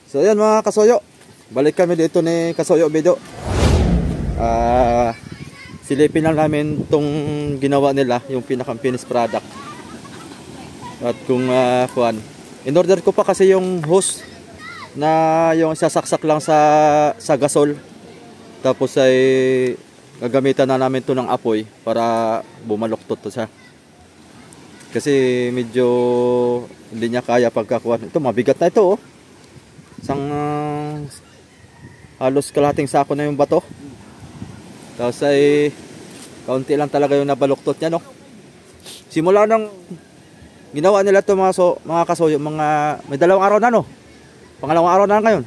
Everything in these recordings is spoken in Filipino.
So ayan mga kasoyo, balik kami dito ni Kasoyo Video. Silipin lang namin itong ginawa nila, yung pinakang finished product. At kung in-order ko pa kasi yung hose na yung sasaksak lang sa gasol. Tapos ay gagamitan na namin to ng apoy para bumaluktot to siya. Kasi medyo hindi niya kaya pagkakuha. Ito mabigat na ito oh. Isang halos kalahating sako na yung bato. Tapos ay kaunti lang talaga yung nabaluktot niya no. Simula nang ginawa nila ito mga kasoyo, may dalawang araw na no. Pangalawang araw na ngayon.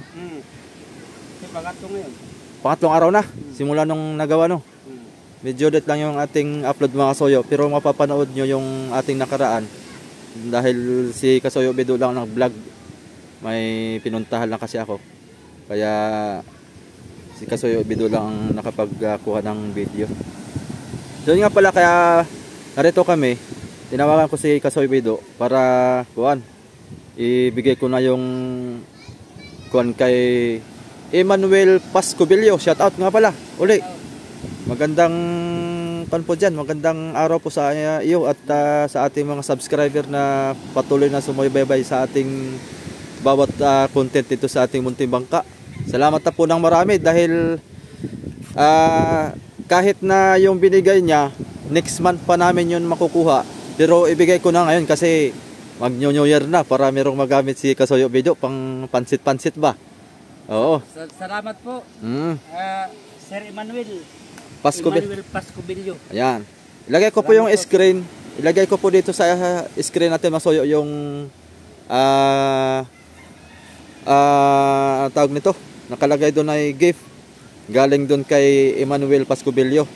Pangatlong ngayon. Pangatlong araw na. Simula nung nagawa no. Medyo late lang yung ating upload mga kasoyo, pero mapapanood nyo yung ating nakaraan dahil si Kasoyo Video lang ng vlog. May pinuntahan lang kasi ako, kaya si Kasoyo Video lang ang nakapagkuha ng video. So yun nga pala, kaya narito kami, tinawagan ko si Kasoyo Video para ibigay ko na yung kay Emmanuel Pascubilio. Shout out nga pala uli. Magandang po dyan, magandang araw po sa iyo at sa ating mga subscriber na patuloy na sumubaybay sa ating bawat content dito sa ating munting bangka. Salamat na po ng marami dahil kahit na yung binigay niya, next month pa namin yun makukuha. Pero ibigay ko na ngayon kasi mag New Year na para merong magamit si Kasoyo Video pang pansit-pansit ba? Oo. Salamat po. Sir Emmanuel Pascubilio. Ayan. Ilagay ko po yung screen. Ilagay ko po dito sa screen natin masoyo yung tawag nito. Nakalagay doon ay gift. Galing doon kay Emmanuel Pascubilio.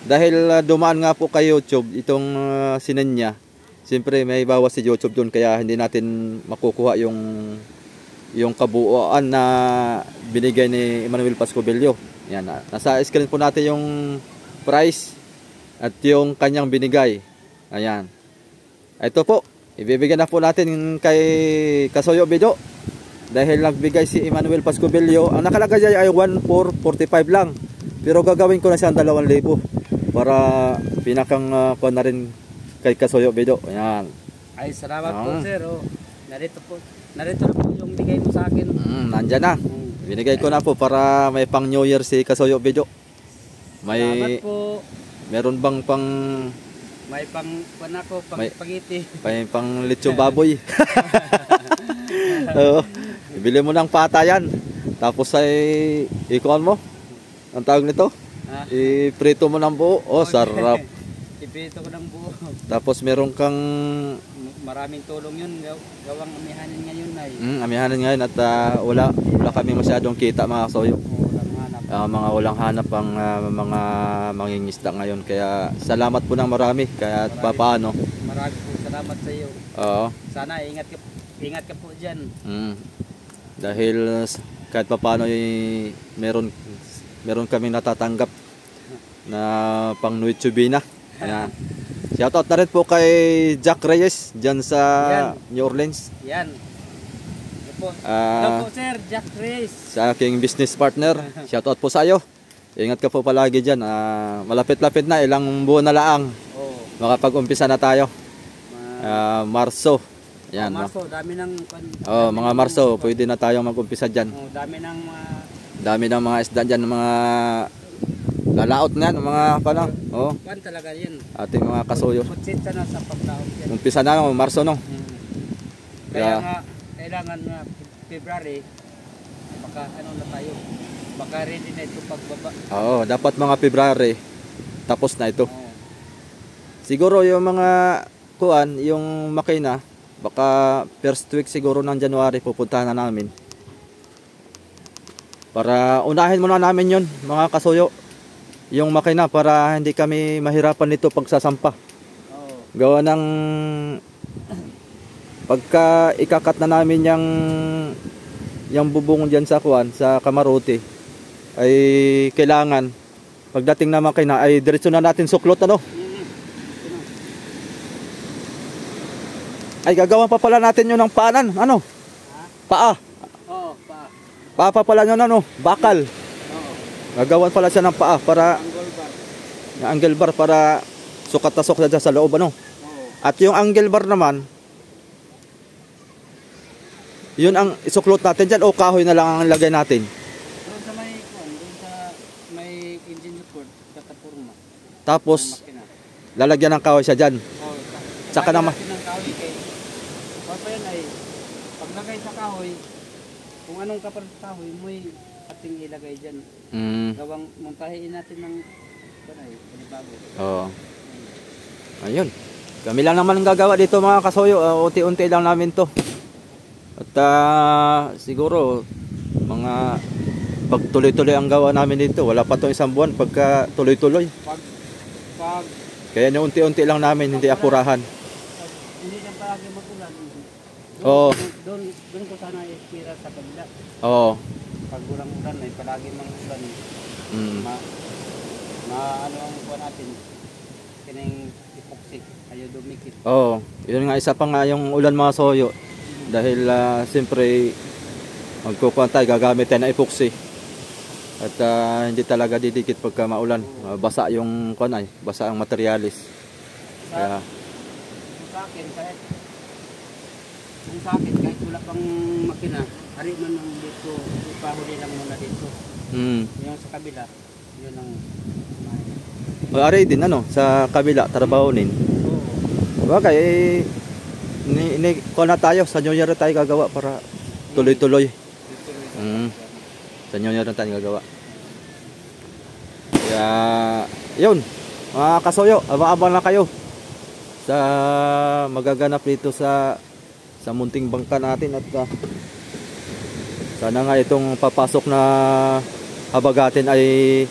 Dahil dumaan nga po kay YouTube itong sinenya. Siyempre may bawas si YouTube doon kaya hindi natin makukuha yung kabuuan na binigay ni Emmanuel Pascubilio. Yan, nasa screen po natin yung price at yung kanyang binigay. Ayan. Ito po, ibibigay na po natin kay Kasoyo Video. Dahil nagbigay si Emmanuel Pascubilio, ang nakalagay ay 1,445 lang. Pero gagawin ko na siya 2,000 para pinakang na rin kay Kasoyo Video. Ayan. Ay, salamat po sir. Oh. Narito na po yung bigay mo sa akin. Nandyan na. Binigay ko na po para may pang New Year si Kasoyo Video. Salamat po. Meron bang pang... May pang spaghetti. May pang lechong baboy. Ibili mo ng patayan. Tapos ay ikuan mo. Ang tawag nito? Iprito mo ng buo. Oh, sarap. Iprito ko ng buo. Tapos meron kang... Maraming tulong yun. Gawang amihanin ngayon ay. Amihanin ngayon at wala kami masyadong kita mga kasoyo. Mga walang hanap ang mga mangingisda ngayon. Kaya salamat po ng marami. Kaya papaano. Marami po salamat sa iyo. Oo. Sana ingat ka po dyan. Dahil kahit papaano meron kami natatanggap na pang Nuitsubina. Ayan. Shoutout na rin po kay Jack Reyes dyan sa New Orleans. Yan. Hello po sir, Jack Reyes. Sa aking business partner. Shoutout po sa iyo. Ingat ka po palagi dyan. Malapit-lapit na, ilang buwan na laang. Makapag-umpisa na tayo. Marso. Yan, Marso, dami ng... mga Marso, pwede na tayong mag-umpisa dyan. Dami ng mga isda dyan, mga... lalaot na yan, mga palang. Kwan talaga yan. Ating mga kasoyo. Putsita na sa paglaot yan. Umpisa na, Marso no. Kaya nga, kailangan na February, baka ano na tayo. Baka ready na ito pagbaba. Dapat mga February, tapos na ito. Siguro yung mga yung makina, baka first week siguro ng January pupuntahan na namin. Para unahin muna namin yun, mga kasoyo. Yung makina para hindi kami mahirapan nito pagsasampa. Gawa ng pagka ikakat na namin yung bubong diyan sa kamarote ay kailangan pagdating na makina ay diretso na natin suklot Ay gagawin pa pala natin yun ng paanan, Paa. Oo, paa. Paa pa pala yun, ano, bakal. Oo. Gagawan pala siya ng paa para, Angle bar. ng angle bar para sukat na sukat siya sa loob, ano. Oo. At yung angle bar naman, yun ang isuklot natin dyan o kahoy na lang ang lagay natin. Doon sa may kuan, doon sa may engine support, katapurma. Tapos, Makina. lalagyan ng kahoy siya dyan. Oo. Tsaka naman. Ng kahoy kay. Papa yan ay paglagay sa kahoy, kung anong kapal sa kahoy, mo'y ating ilagay dyan. Gawang montahin natin ng banay, panibago. Oo. Ayun. Kami lang naman ang gagawa dito mga kasoyo. Unti-unti lang namin to. At siguro mga pagtuloy-tuloy ang gawa namin dito. Wala pa tong isang buwan pagka tuloy-tuloy. Pag Kaya unti-unti lang namin, hindi apurahan. hindi na palagi magulan. Oo. Doon ko sana ispira sa kabila. Oo. Pag ulang-ulan ay palagi mang ulan. Ano ang kuha natin? Kining epoxy, ayaw dumikit. Oo. Yun nga, isa pa nga yung ulan mga soyo. Dahil siyempre magkukuhan tayo, gagamit tayo ng epoxy. At hindi talaga didikit pagka maulan. Basa yung kuhan ay, basa ang materialis. Kaya Sa akin, kahit wala pang makina, ari man ang dito, ipahuli lang muna dito. Yung sa kabila, yun ang ari din ano, sa kabila, trabahonin. Bagay, kuha na tayo, sa New Year tayo gagawa para tuloy-tuloy. Sa New Year tayo gagawa. Kaya, yun, mga kasoyo, abang-abang na kayo sa magaganap dito sa munting bangka natin. At sana nga itong papasok na habagatin ay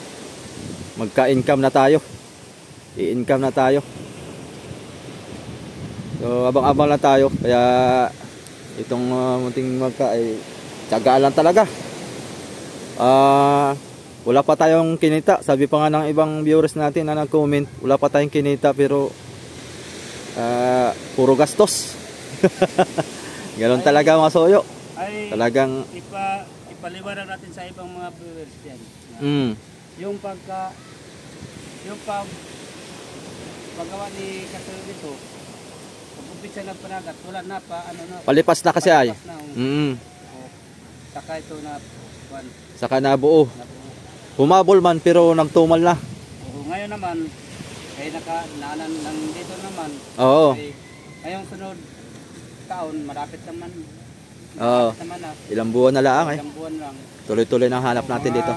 magka-income na tayo. I-income na tayo. So abang-abang na tayo. Kaya itong munting bangka ay tiyagaan lang talaga. Wala pa tayong kinita. Sabi pa nga ng ibang viewers natin na nag-comment, wala pa tayong kinita pero puro gastos. Ganon talaga mga soyo. Talagang ipaliwanag natin sa ibang mga viewers yan. Yung paggawa ni Kasoyo dito, pag-umpisa ng panagat, wala na pa, palipas na kasi ay. Saka ito na, saka nabuo. Humabol man pero nagtumal na. Ngayon naman, ay nandito naman. Oo. Ngayong sunod taon, malapit naman. Oo. Ilang buwan na lang eh. Ilang buwan lang. Tuloy-tuloy nang hanap natin dito.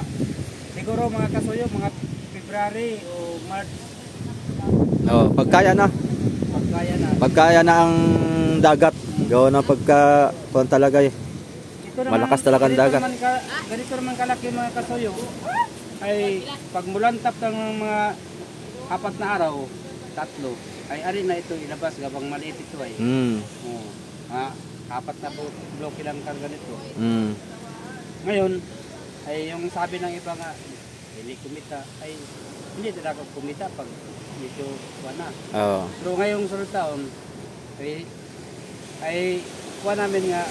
Siguro mga kasoyo, mga February o March. Pagkaya na. Pagkaya na ang dagat. Gawa na pagka kuwan talaga eh. Malakas talaga ang dagat. Ganito naman kalaki mga kasoyo. Ay pagmulantap ng mga 4 na araw, 3, ay ari na ito ilabas gabang maliit ito ay. 4 na bloke lang karga nito. Ngayon, ay yung sabi ng iba nga, hindi kumita, ay hindi talaga kumita pag medyo na. Pero ngayong sunod taon, ay kuha namin nga,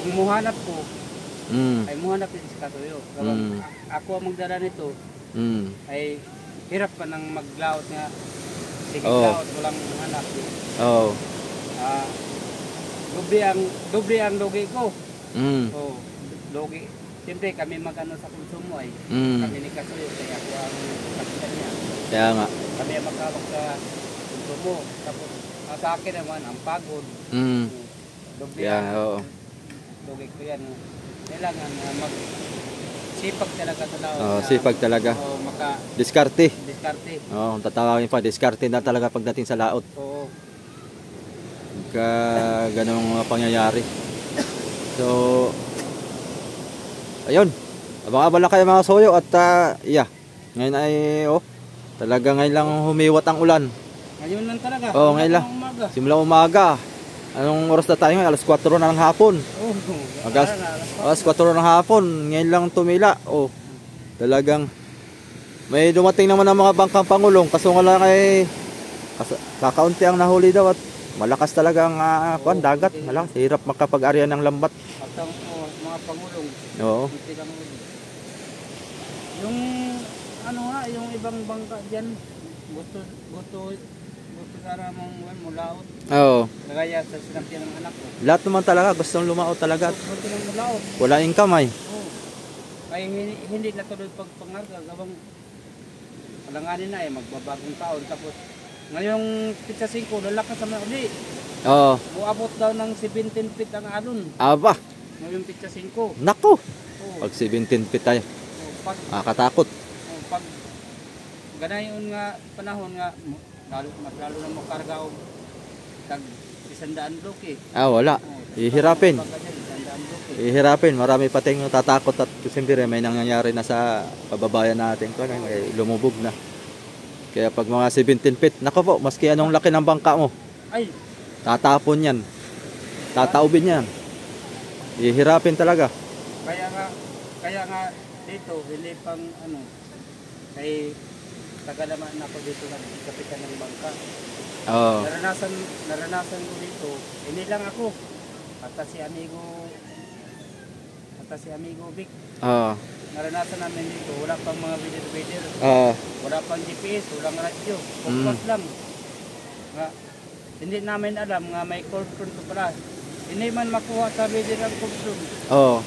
kung muhanap ko, ay muhanap din si Kasoyo. Ako ang magdala nito, ay hirap pa nang maglaot nga. Sige, laot, walang hanap. Doble ang logi ko. Logi. Siyempre kami magano sa konsumo ay. Kami ni Kasoyo, kaya ako ang kapitan niya. Kaya nga. Kami ang magkawag sa konsumo. Tapos sa akin naman, ang pagod. Doble ang logi ko yan. Kailangan sipag talaga sa laot. Sipag talaga. Diskarte. Tatawagin pa, diskarte na talaga pagdating sa laot. Ganong pangyayari. So ayun, abang-abang lang kayo mga soyo. At ngayon ay talaga ngayon lang humiwat ang ulan. Ngayon lang talaga. Ngayon lang. Simula umaga. Anong oras na tayo ngayon? Alas 4 na ng hapon. Alas 4 ng hapon. Ngayon lang tumila. Talagang may dumating naman ang mga bangkang pangulong. Kaso nga lang ay kakaunti ang nahuli daw. At malakas talaga ang dagat. Malakas. Hirap makapag-arya ng lambat. Mga mga pangulong. Oo. Hindi lang yung ano nga, yung ibang bangka diyan gusto sana mong mulaot. Oo. Kagaya sa sinapyan ng anak ko. Lahat naman talaga gustong lumaot talaga. Gusto ng mulaot. Wala income ay. Oo. Ay hindi natuloy pagpangarga gawang kalanganin na magbabagong taon tapos ngayong pizza 5 lalakas naman uli. Oo. Uabot daw ng 17 feet ang alon. Aba. Ngayong pizza 5. Nako. Oo. Pag 17 feet tayo. Pag katakot. pag ganayon nga panahon nga mas lalo na makarga og tag 100 bloke. Wala. Ihirapin. 100 bloke. Ihirapin. Marami pa tayong tatakot at siyempre may nangyayari na sa kababayan natin ko may lumubog na. Kaya pag mga 17 feet, nako po, maski anong laki ng bangka mo, Ay, tatapon yan. Tataubin yan. Ihirapin talaga. Kaya nga dito hindi pang ano kay tagalaman na ako dito ng kapitan ng bangka. Oo. Naranasan ko dito. Hindi lang ako. At si amigo Vic. Oo. Naranasan namin dito. Wala pang mga video. Oo. Wala pang GPS, walang radyo. Focus lang. Nga, hindi namin alam nga may cold front pala. Hindi man makuha sa video ng cold front. Oo.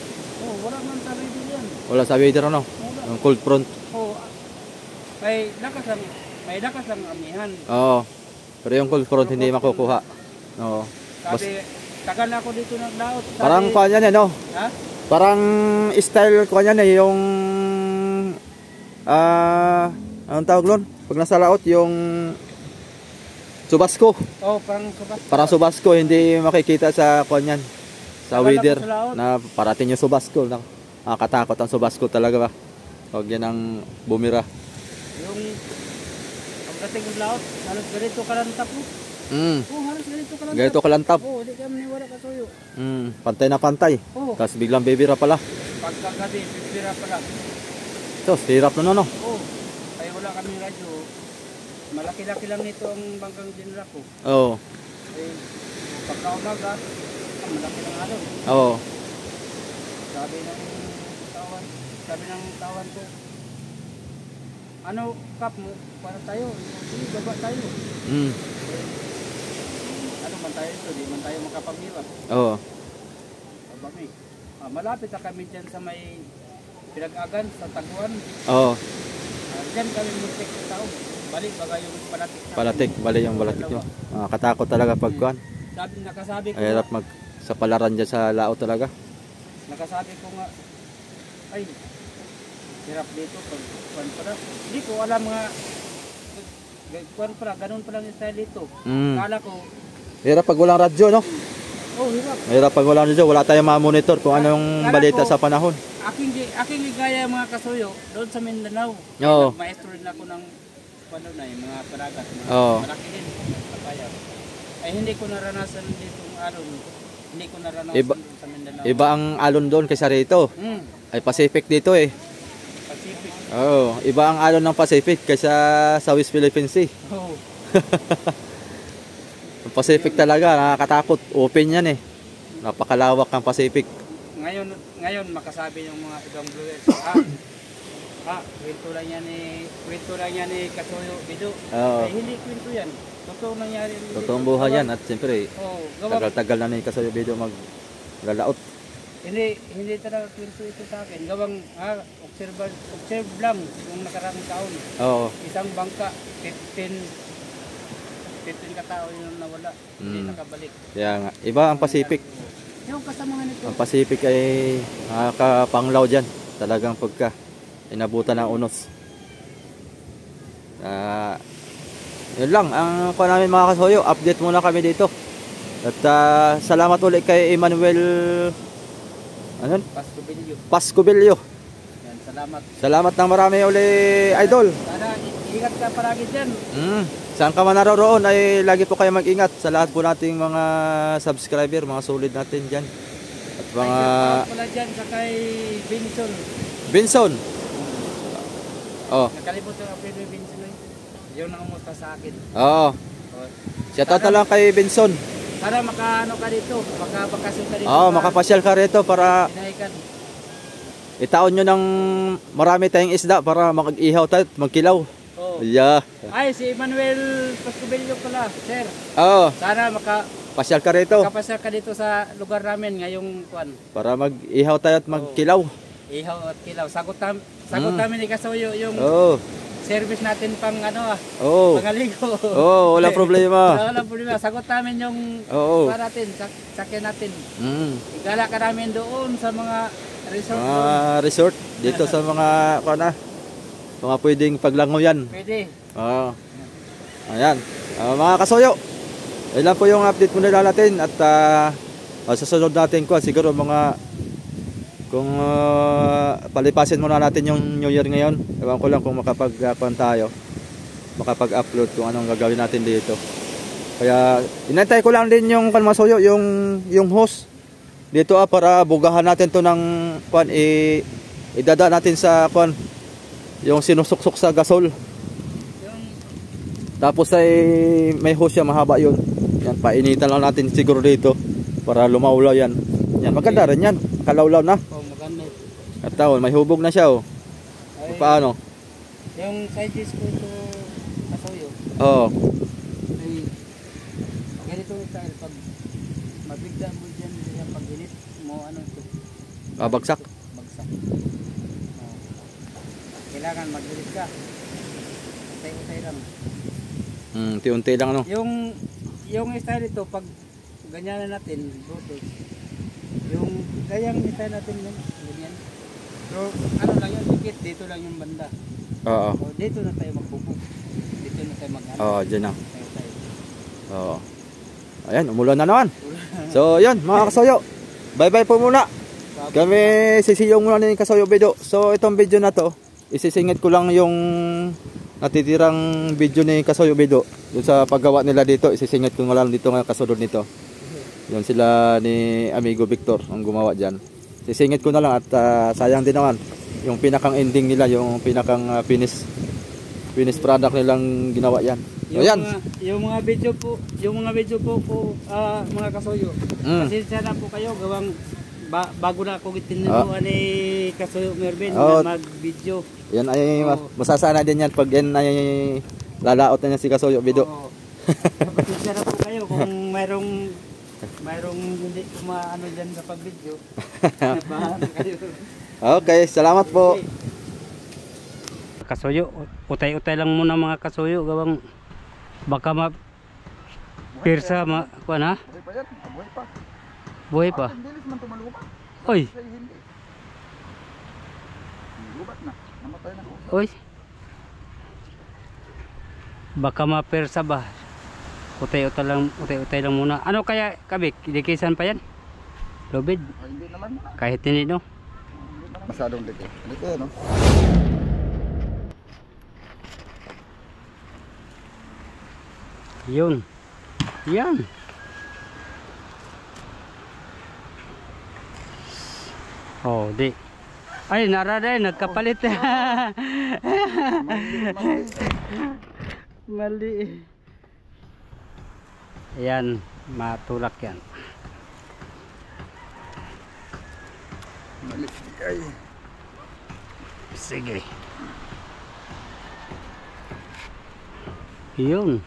Oh, wala man sa video yan. Wala sa video ano? Wala. Ang cold front. Oh, may lakas lang amihan. Oo. Pero yung cold front hindi makukuha. Oo. Sabi, tagal na ako dito naglaot. Sabi, Parang kuha yan no? Ha? Parang style kuha yan yung anong tawag nun? Pag nasa laot yung Subasco. Oh, parang Subasco. Parang Subasco, hindi makikita sa kuha yan. Sa Tagal weather ako sa laot. na parating yung Subasco. Nakakatakot ang Subasco talaga ba? Huwag yan ang bumira. Yung pagdating ng laot, halos ganito kalantap mo. Oh, halos ganito kalantap. Ganito kalantap. Oh, hindi kami wala kasuyo. Pantay na pantay. Oh. Tapos biglang bibira pala. Pagkagabi, bibira pala. Sos, hirap na no? Oh, kaya wala kami radyo. Malaki-laki lang nito ang bangkang dinra ko. Oo. Eh, pagka-umaga, malaki lang alon. Oo. Sabi ng tawan ko, ano kap mo para tayo? Sige, baba tayo. Eh, ano man tayo ito? Di man tayo makapag-iwag. Oo. Baba malapit na kami dyan sa may pinag-agan sa Taguan. Oo. Dyan kami muntik sa tao. Balik baga yung palatik. Palatik, bali yung balatik nyo. Katakot talaga pagkuhan. Nakasabi ko Hirap sa palaran dyan sa lao talaga. Nakasabi ko nga, ay, hirap dito pag kuwan pala. Hindi ko alam nga, kuwan pala, ganun pala yung style dito. Kala ko, Hirap pag walang radyo, no? oh, hirap. Mahirap pag walang radyo, wala tayong ma-monitor kung anong balita sa panahon. Aking ligaya mga kasuyo, doon sa Mindanao. Oo. Maestro rin ako ng ano na, mga paragat, mga Oo. malaki din, kapaya. Ay hindi ko naranasan dito ng alon. Hindi ko naranasan doon sa Mindanao. Iba ang alon doon kaysa rito. Ay Pacific dito eh. Pacific. Oo, iba ang alon ng Pacific kaysa sa West Philippine Sea. Oo. Ang Pacific talaga, nakakatakot. Open yan eh. Napakalawak ang Pacific. Ngayon makasabi yung mga ibang viewers, kwento lang yan ni Kasuyo Bido. Oo. Ay hindi kwento yan. Totoo nangyari. Totoong buhay yan at siyempre gawang, tagal-tagal na ni Kasuyo Bido maglalaot. hindi talaga kwento ito sa akin. Gawang observe lang yung nakarang taon. Oo. Isang bangka, 15 katao yung nawala. Hindi nakabalik. Kaya nga, iba ang Pacific. Yung kasamahan nito. Ang Pacific ay nakakapanglaw dyan. Talagang pagka inabutan ng unos. Yun lang ang kuha namin mga kasuyo. Update muna kami dito. At salamat ulit kay Emmanuel Pascubilio. Yan, salamat. Salamat ng marami ulit, idol. Sana ingat ka palagi dyan. Saan ka man naroon ay lagi po kayo mag-ingat sa lahat po nating mga subscriber, mga solid natin dyan. At mga... Ay, pala dyan sa kay Benson. Oh. Nakalimutan ang Pedro Benson. Yung nangumusta sa akin. Oo. Shoutout na lang kay Benson. Para makaano ka dito, makabakasyon ka dito. Oo, makapasyal ka rito para Pinay balikan. Itaon nyo ng marami tayong isda para mag-ihaw tayo, magkilaw. Oh. Yeah. Ay, si Emmanuel Pascubilio pala, sir. Oo. Sana Pasyal ka rito. makapasya ka dito sa lugar namin ngayong kuan. Para mag-ihaw tayo at magkilaw. Ihaw at kilaw. Sagot namin ni Kasuyo yung service natin pang pangaligo. Wala problema. Wala problema. Sagot namin yung para natin, sakyan natin. Igala ka namin doon sa mga resort. Resort dito sa mga mga pwedeng paglangoy yan. Pwede. Ayan. Mga kasuyo. Ilan po yung update muna natin at sa sunod natin siguro kung palipasin muna natin yung New Year ngayon. Ewan ko lang kung makapag-upload kung anong gagawin natin dito. Kaya inantay ko lang din yung Kalmasuyo, yung host dito para bugahan natin to ng idada natin sa yung sinusuksok sa gasol. Tapos ay may hose siya, mahaba yun. Yan, painitan lang natin siguro dito para lumaulaw yan. Yan, maganda rin yan. Kalawlaw na. Maganda. At may hubog na siya Paano? Yung side dish ko ito, Kasuyo. Ay, ganito yung style. Pag mabigla mo dyan, pag init mo, ito? Bagsak? Bagsak. Kailangan mag-init ka. Utay-utay lang. Unti-unti lang Yung style ito, pag ganyan na natin, Bluetooth, yung gayang style natin yun, ganyan. Pero lang yun, dito lang yung banda. O, dito na tayo magbubog. Dito na tayo dyan na. Ayan, umulan na naman. So, yan, mga Kasuyo. Bye-bye po muna. Kami sisiyong muna ni Kasuyo Bido. So, itong video na to, isisingit ko lang yung natitirang video ni Kasuyo Bido. Doon sa paggawa nila dito, isisingit ko lang dito nga kasunod nito. Yun sila ni Amigo Victor ang gumawa dyan. Sisingit ko na lang at sayang din naman yung pinakang ending nila, yung pinakang finish product nilang ginawa yan. Yung mga video po, mga Kasuyo. Kasi sana po kayo gawang bago na ako tinuruan ni Kasuyo Mervin na mag-video. Yan ay masasana din yan pag yan ay lalaot na niya si Kasuyo Bido. Pasensya na po kayo kung mayroong hindi kumaano dyan sa pag-video. Bahala kayo. Okay, salamat po. Kasuyo, utay-utay lang muna mga Kasuyo, gawang baka pirsa kuan ha? Buhay pa. Oy. Oy. Baka mapersa ba? Utay-utay lang muna. Ano kaya kabik? Dikisan pa yan? Lubid? Hindi naman. Kahit hindi no? Masyadong dikit. Dikit no? Yun. Yan. Oh, di. Ay, naraday, nagkapalit. Mali. Ayan, matulak yan. Mali. Ay. Sige. Yun.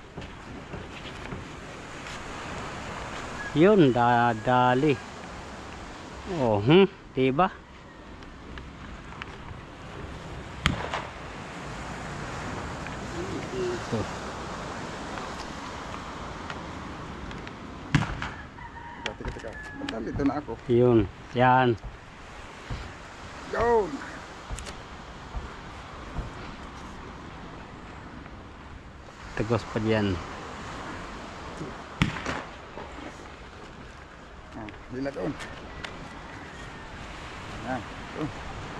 Yun, dadali. Oh, diba? Ito. Teka. Dito na ako. Yun, yan. Yun. Tagos pa dyan. Dila doon.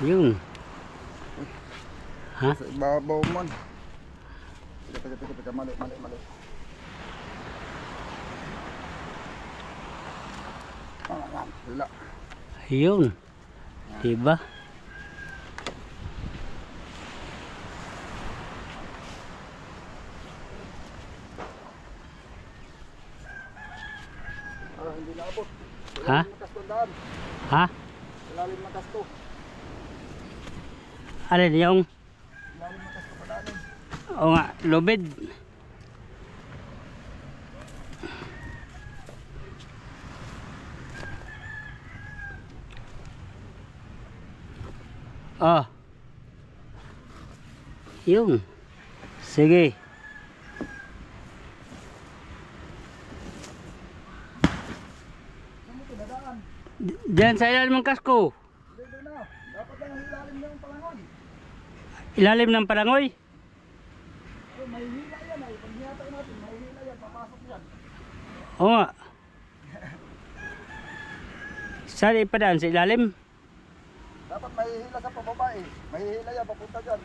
Yun. Ha? Sa ibabaw mo. Teka, mali. Dila. Yun. Diba? Hindi na abot. Ha? Ha? Ilalim ng kasto. Alin yung? Ilalim ng kasto padalim. Oo nga, lubid. Ah. Yung. Sige. Diyan sa ilalim ng kasko. Hindi doon na. Dapat lang ilalim ng palangoy. Ilalim ng palangoy? Oh, may hila yan ay. Pag hinatay natin, may hila yan. Papasok yan. Oo nga. Saan ipadaan? Sa ilalim? Dapat may hila sa pababa eh. May hila yan papunta dyan.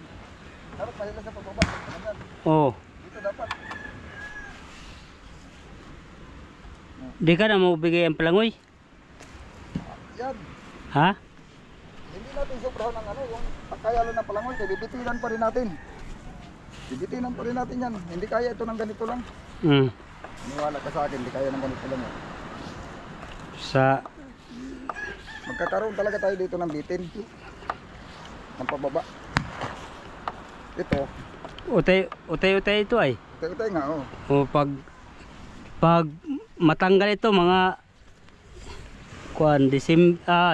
Dapat may hila sa pababa. Ganyan. Oo. Dito dapat. Di ka na maubigay ang palangoy? Yan. Ha? Hindi natin sobrahan ng ano, yung pagkayalo ng palangoy. Kaya bibitinan pa rin natin. Bibitinan pa rin natin yan. Hindi kaya ito ng ganito lang. Maniwala ka sa akin, hindi kaya ng ganito lang yan. Sa... Magkakaroon talaga tayo dito ng bitin. Ng pababa. Ito. Utay ito ay. Utay nga oh. O pag matanggal ito mga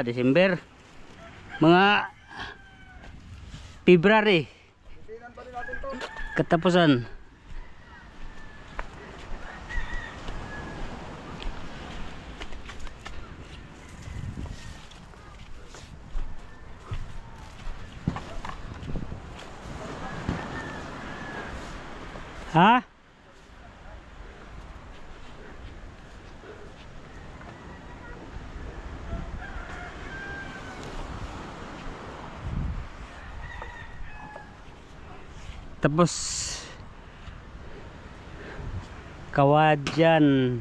December. Mga February. Bitinan pa rin natin to. Katapusan. Ha? Tapos kawad dyan.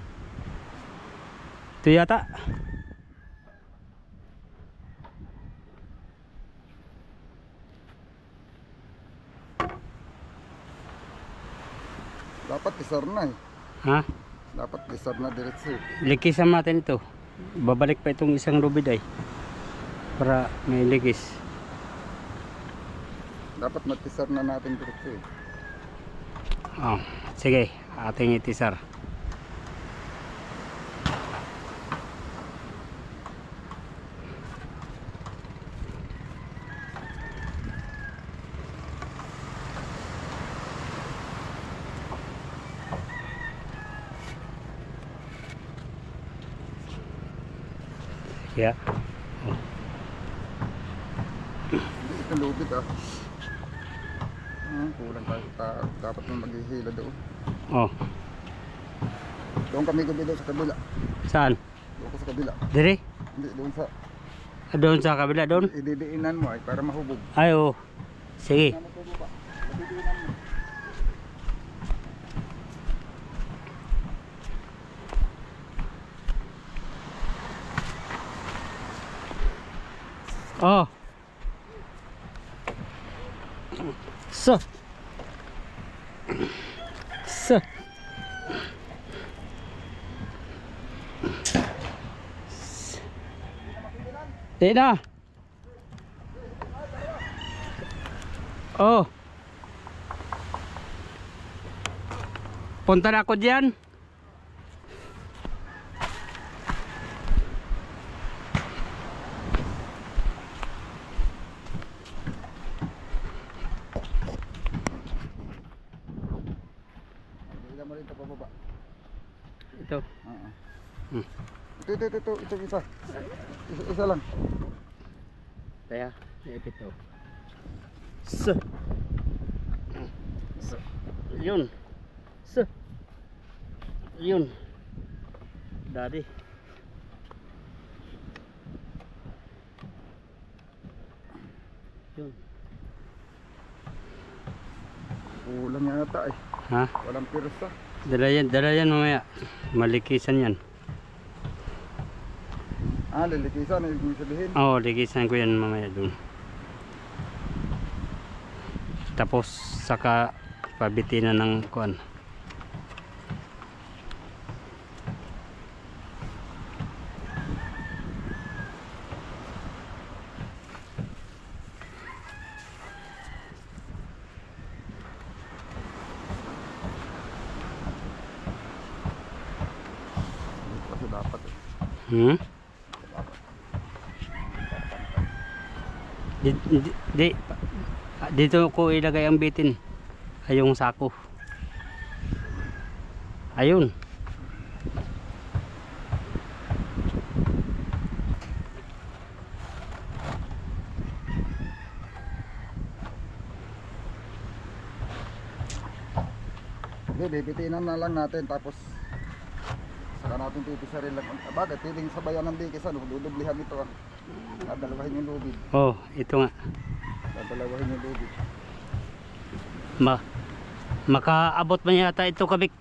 Ito yata. Dapat isar na eh. Ha? Dapat isar na diretso eh. Likisan natin ito. Babalik pa itong isang lubid ay. Para may likis. Dapat matisar na natin diretso eh. Oh, sige, ating itisar. Yeah. Oh. Hindi ito lubid ah. Kulang tayo. Dapat mo maghihila doon. Oh. Doon kami gabi doon sa kabila. Saan? Doon ko sa kabila. Dire? Hindi, doon sa... Doon sa kabila doon? Ididiinan mo ay para mahubog. Ay, oh. Sige. Ididiinan mo. Oh. So. Di na. Oh. Punta na ako diyan. Ilan mo rin ito pababa. Ito. Ito isa. Isa lang. Kaya, naipit to. So. Yun. So. Yun. Daddy. Yun. Kulang yata eh. Ha? Walang pirsa. Dala yan mamaya. Malikisan yan. Lilikisan eh, ibig sabihin. Oo, likisan ko yan mamaya dun. Tapos saka pabitinan ng kuan. Hmm? Dito ko ilagay ang bitin. Ay yung sako. Ayun. Okay, bibitinan na lang natin tapos saka natin titisarin lang. Bakit? Pwedeng sabayan ng dikisan. Dudublihan ito ah. Dadalawahin yung lubid. Oh, ito nga. Dadalawahin yung lubid. Makaabot man yata ito, Kabik.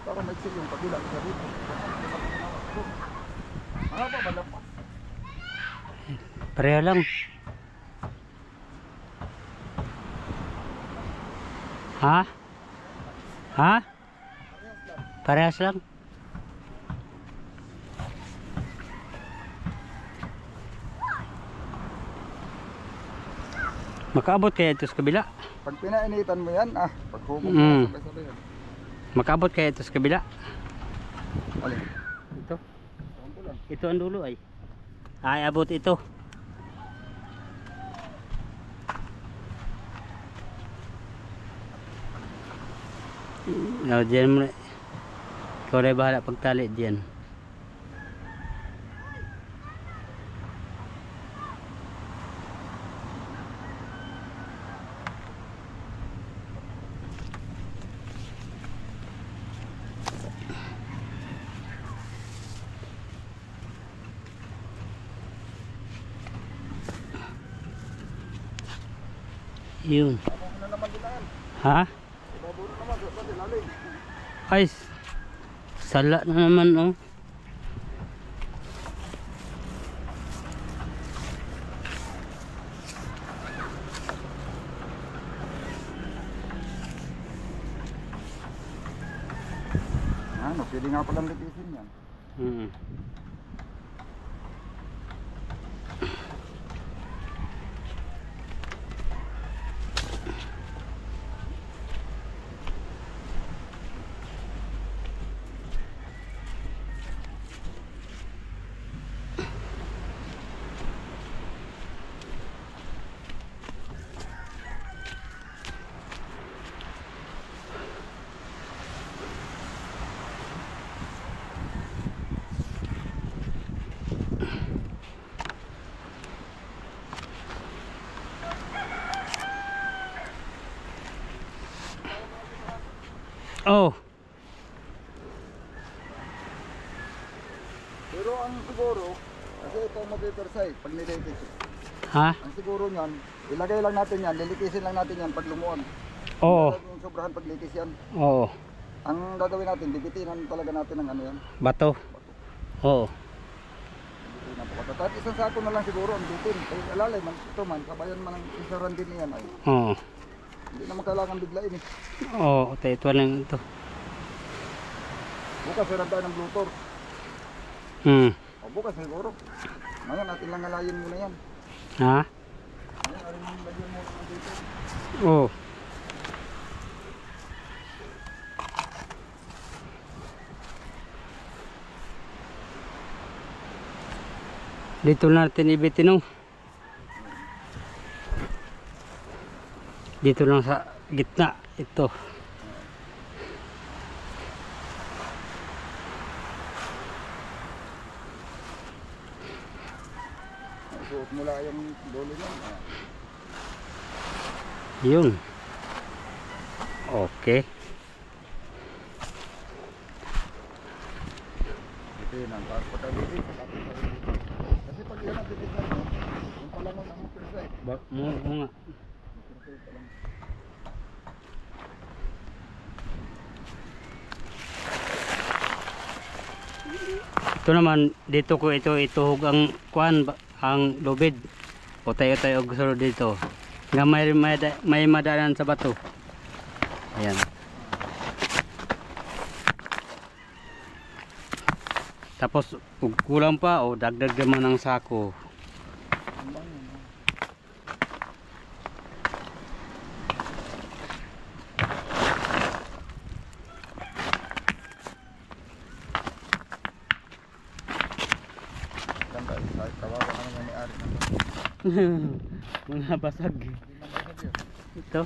Para magsig yung kabila sa dito. Mahaba ba lang? Pareha lang. Ha? Ha? Parehas lang. Makaabot kaya ito sa kabila? Pag pinainitan mo yan, pag humog Mm. sabay-sabay yan. Makaabot kaya ito sa kabila? Alin? Ito. Ewan ko lang. Ito ang dulo ay. Ay, abot ito. No, diyan mo na. Ikaw na bahala pagtali diyan. Yun. Ako na naman din yan. Ha? Ibabo na naman, ba't ilalim? Ay, sala na naman oh. Ano, pwede nga palang lipisin yan. Hmm. Oh, Pero ang siguro, kasi ito ang mag-oversize pag nilipis. ha? Ang siguro niyan, ilagay lang natin yan, lilikisin lang natin yan pag lumuan. Oo. Yung sobrahan pag litis yan. Oo. Ang gagawin natin, bibitinan talaga natin ng ano yan. Bato. Oo. Bibitinan po. At isang sako na lang siguro ang bitin. Kaya alalay man, ito man, kabayan man ang isaran din yan ay. Oo. Hindi naman kailangan biglain eh. Oo, ito lang ito. Bukas meron tayo ng blutor. Hmm. O bukas siguro. Ngayon natin lang ngalayin muna yan. Ha? Ngayon arin yung lagyan mo ng dito. Oo. Dito natin ibitin oh. Dito lang sa gitna ito. Suot mula yung dulo niyan. Yun. Okay. Bitinan. Tapos pagka bibit, kasi pag yan ang bitinan mo, yung palangon ang oversize. Mo nga. Ito naman dito ko ito ituhog ang kuan ang lubid. O tayo og sulod dito. Nga may madalan sa bato. Ayan. Tapos ug kulang pa o dagdag naman ng sako. Kawawa naman yung may-ari na to. Mga basag. Hindi na basag yun. Ito.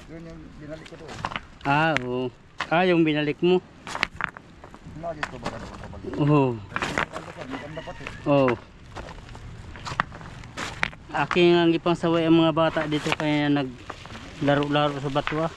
Yun yung binalik ko doon. Ah, oo. Ah, yung binalik mo. Lagi ko ba ka dapat kabalik? Oo. Hindi ka dapat eh. Oo. Aking ang ipang saway ang mga bata dito kaya naglaro-laro sa batwa.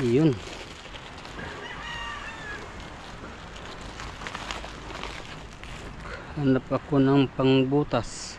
Iyon. Hanap ako ng pangbutas.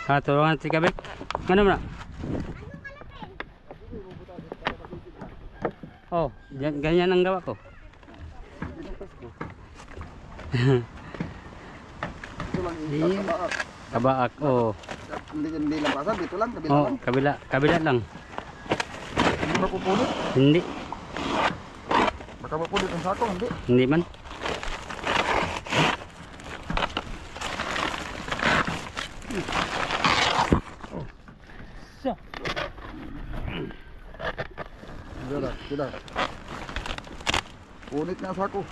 Ha, tulungan si Kabik. Ano mo na? Oh, ganyan ang gawa ko. Ito lang yung kabaak. Kabaak, oh. Hindi lang basag, dito lang, kabila Oh, lang. kabila lang. Hindi mapupunit. Hindi, Baka mapunit ang sako, hindi. hindi man. Sila. Punit nga ang sako.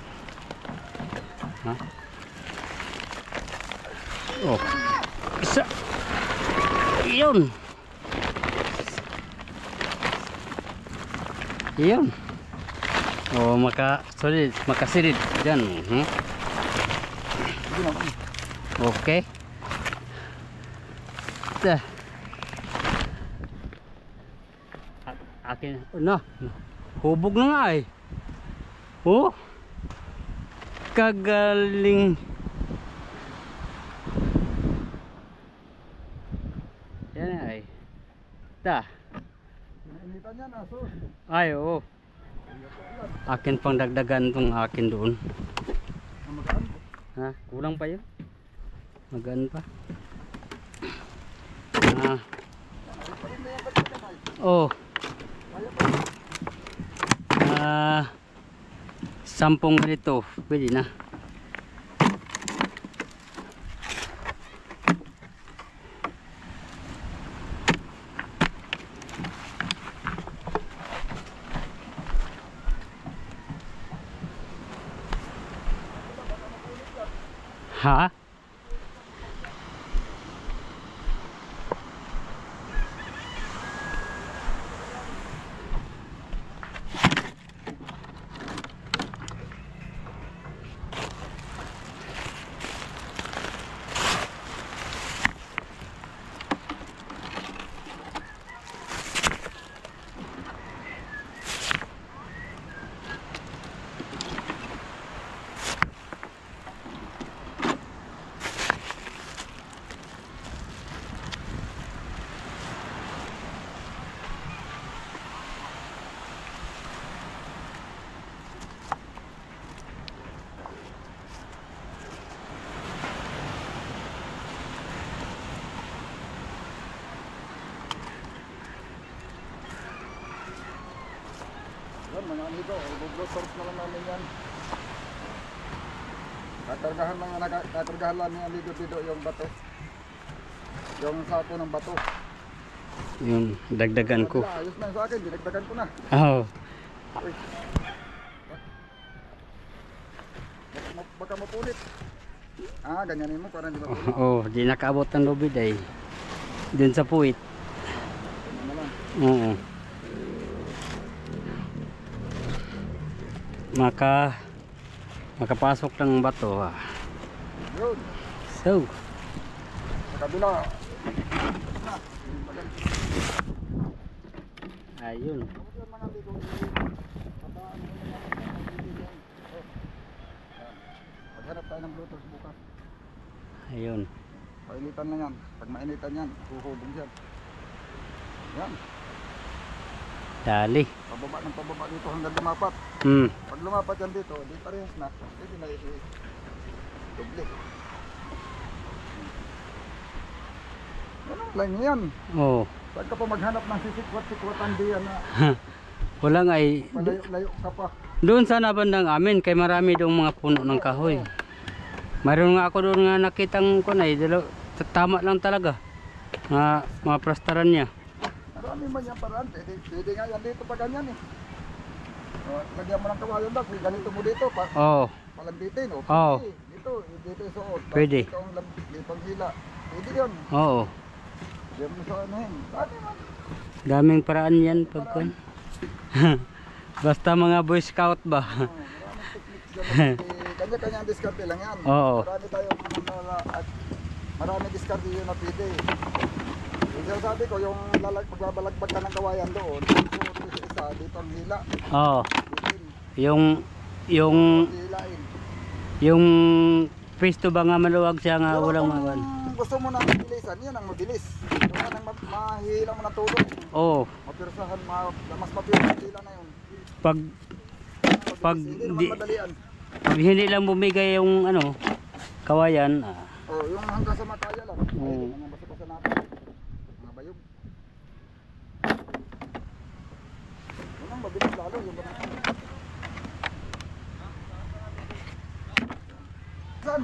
Ha? Oh. Isa. Iyon. Iyon. Oh, makasilid dyan. Sige naman. Okay. Dah. Akin na. Hubog na nga eh. Oh. Kagaling. Yan ay. Ta. Nainitan yan, aso. Ay, oo. Akin pang dagdagan tong akin doon. Magaan po. Ha, kulang pa yun. Magaan pa. Ah. Oh. 10 ganito, pwede na. Ha? Yan, mga amigo, i-blowtorch na lang namin yan. Kakargahan lang ni amigo dito yung bato. Yung sako ng bato. Yung dagdagan ko. Ayos na sa akin, dinagdagan ko na. Oo. Uy. Baka mapulit. Ganyanin mo para hindi mapulit. Oo, di nakaabot ng lubid ay. Dun sa puwit. Ganyan na lang. Oo. Makapasok ng bato. Yun. So, Sa kabila. ayun. Yung mga amigo, maghanap tayo ng blowtorch bukas. Ayun. Painitan na yan. Pag mainitan yan, huhubog yan. Yan. Dali. Pababa ng pababa dito hanggang lumapat. Pag lumapat yan dito, di parehas na. Hindi na i-doble. Ganun lang yan. Oo. Saan ka pa maghanap ng sisikwat-sikwatan diyan na Wala nga ay. malayo ka pa. Doon sa nabandang amin kay marami doong mga puno ng kahoy. Mayroon nga ako doon nga nakitang kunay. Tama lang talaga. Mga prastaran niya. Marami man yan paraan. Pwede nga yan dito pa ganyan eh. Lagyan mo ng kawayan daw. Ganito mo dito. Oo. Palambitin. Oo. Dito isuot. Pwede. Dito ang panghila. Pwede yun. Oo. Diyan mo sa ano yun. Pwede man. Daming paraan yan pagkun. Basta mga Boy Scout ba? Maraming techniques dyan. Kanya-kanya ang diskarte lang yan. Oo. Marami tayong at marami diskarte yun na pwede. Yung sabi ko, yung pagbabalagbag ka ng kawayan doon, suot mo sa isa, dito ang hila. Oo. Hilain. Yung pisto ba nga maluwag siya nga Pero walang kung mawan. gusto mo na mabilisan, yan ang mabilis. Yung ang mahila mo na tulog. Oo. Mapirsahan, mas mapirsahan hila na yun. Pag Hindi naman di- madalian. Pag hindi lang bumigay yung ano kawayan. Yung hanggang sa makaya lang. Oo. Mga basa-basa natin. Mga bayog. Yun ang mabilis lalo. Yung banang. Saan?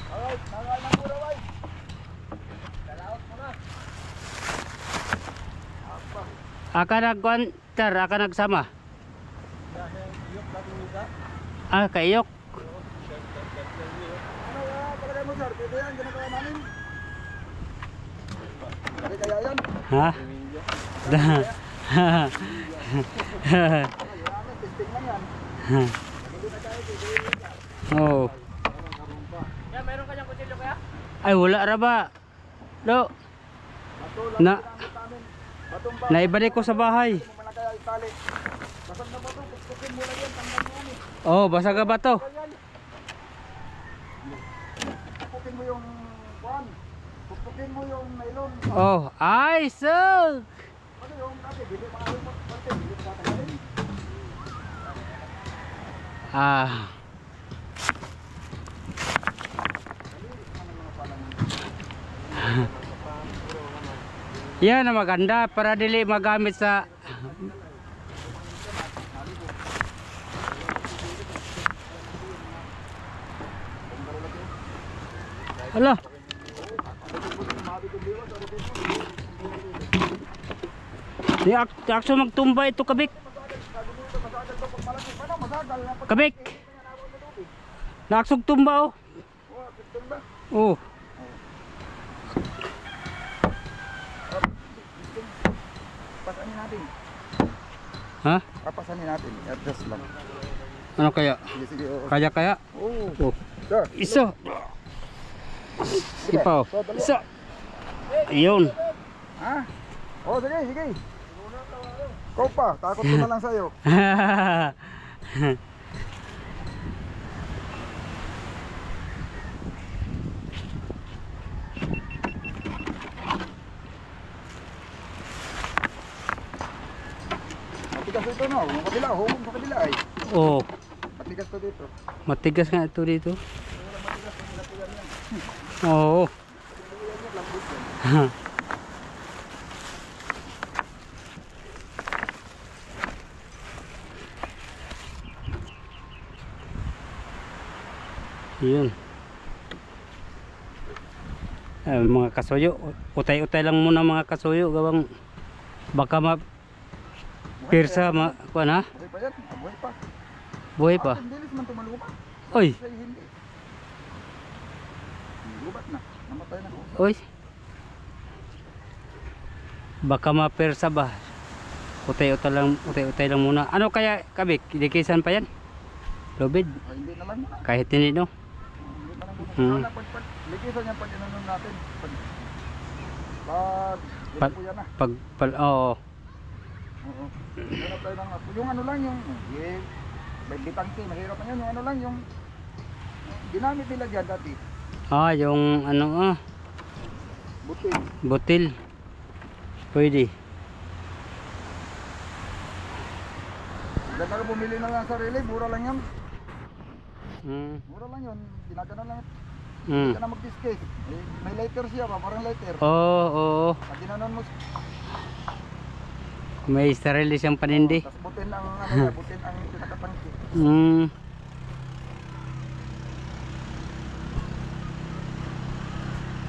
Alright, nangal ng mura, way. Dalaot mo na. Apa? Aka nagkwantar, aka nagsama. Kayok. Ano palagay mo, sir? Pwede yan, ginagawa namin. Pwede kaya yan? Ha? Namin, testing lang yan. Hindi na kaya, pwede yan. Oo. Yan, mayroon ka niyang kutsilyo kaya? Ay wala ra ba? Do. Bato lang Na ginamit namin. Batong ba? naibalik ko sa bahay. Hindi mo na kaya itali. Basag na bato, pukpukin mo lang yan, tanggal mo yan eh. Oh, basag ba to? Ayan. Pukpukin mo yung kuwan. Pukpukin mo yung nylon. Oh, ay so. Ano yung kasi, bili mga lumot. Parte, bili mo tatanggalin. Yan na maganda para dili magamit sa Hala. Sabi ko diwa, sabi ko. Di akso magtumba ito, Kabik. Kabik. Naaksog tumba, oh. Oh. Pasanin natin. Ha? Papasanin natin. Adjust lang. Ano kaya? Sige, sige. Oo. Kaya? Oo. Oh. Sir. Isa. Ipaw. Isa. Ayun. Ha? Oh, sige, sige. Ikaw pa, takot ko na lang sa'yo. Matigas ito no, yung kabila, huwag sa kabila ay. Oh, Matigas to dito. matigas nga ito dito. Oo. Yun. Mga kasuyo, utay-utay lang muna mga kasuyo, gawang baka pirsa kuan ha? Buhay pa yan, buhay pa. Buhay pa. Ang bilis man tumalupa. Oy, Kasi hindi. Lubat na, namatay na. oy. Baka mapirsa ba? Utay-utay lang muna. Ano kaya, Kabik? Dikisan pa yan? Lubid? Ay, hindi na lang muna. Kahit hindi, no? Hindi na lang muna. Hmm. Likisan yan pag inanon natin. Pag, po yan na. oo. Oo. Hanap tayo ng yung ano lang yung may bitangke, mahirap na yun. Yung ano lang yung ginamit nila dyan dati. Ah, yung ano Butil. butil. Pwede. Ganda ka bumili na lang sarili, mura lang yun. Mura lang yun, ginagana lang. Hindi ka na mag-discase. May lighter siya ba, parang lighter. Oo. Pag ginanon mo, May sarili siyang panindi. tapos butin ang ano, butin ang pinakatangke.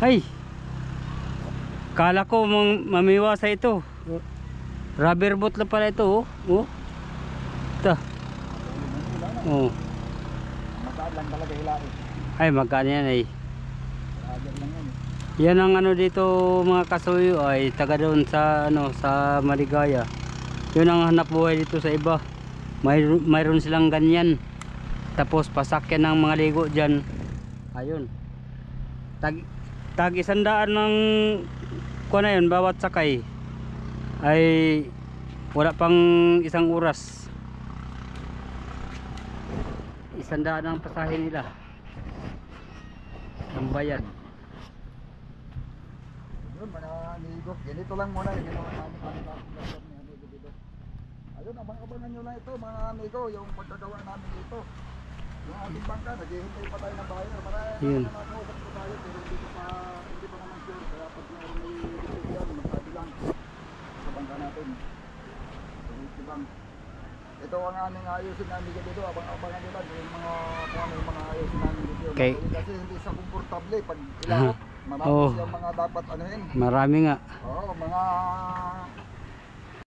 Ay. Kala ko mamiwa sa ito. Rubber boot lang pala ito, oh. Oh. Ito. Oh. Magaan lang talaga hilain. Ay, magkano yan ay. Rubber lang yan. Yan ang ano dito mga kasuyo ay taga doon sa ano sa Maligaya. Yun ang hanap buhay dito sa iba. Mayroon silang ganyan. Tapos pasakyan ng mga ligo diyan. Ayun. Tag 100 ng kuha na yun bawat sakay. Ay wala pang isang oras. 100 ang pasahe nila. Ang bayad. Yun, mga amigo. Ganito lang muna yung ginawa namin mga amigo dito. Ayun, abang-abangan nyo lang ito mga amigo, yung pagkagawa namin dito. Yung ating bangka, naghihintay pa tayo ng bayan. Yun. Nakakausap ko tayo, pero hindi pa naman sure. Kaya pag may decision, magsabi lang sa bangka natin. So, bang. Ito ang aming ayusin namin dito, abang-abangan nyo lang yung mga kung ano yung mga ayusin namin dito. Okay. Kasi hindi sa komportable pag ilawot. Marami siyang mga dapat anuhin. Marami nga. Oo, mga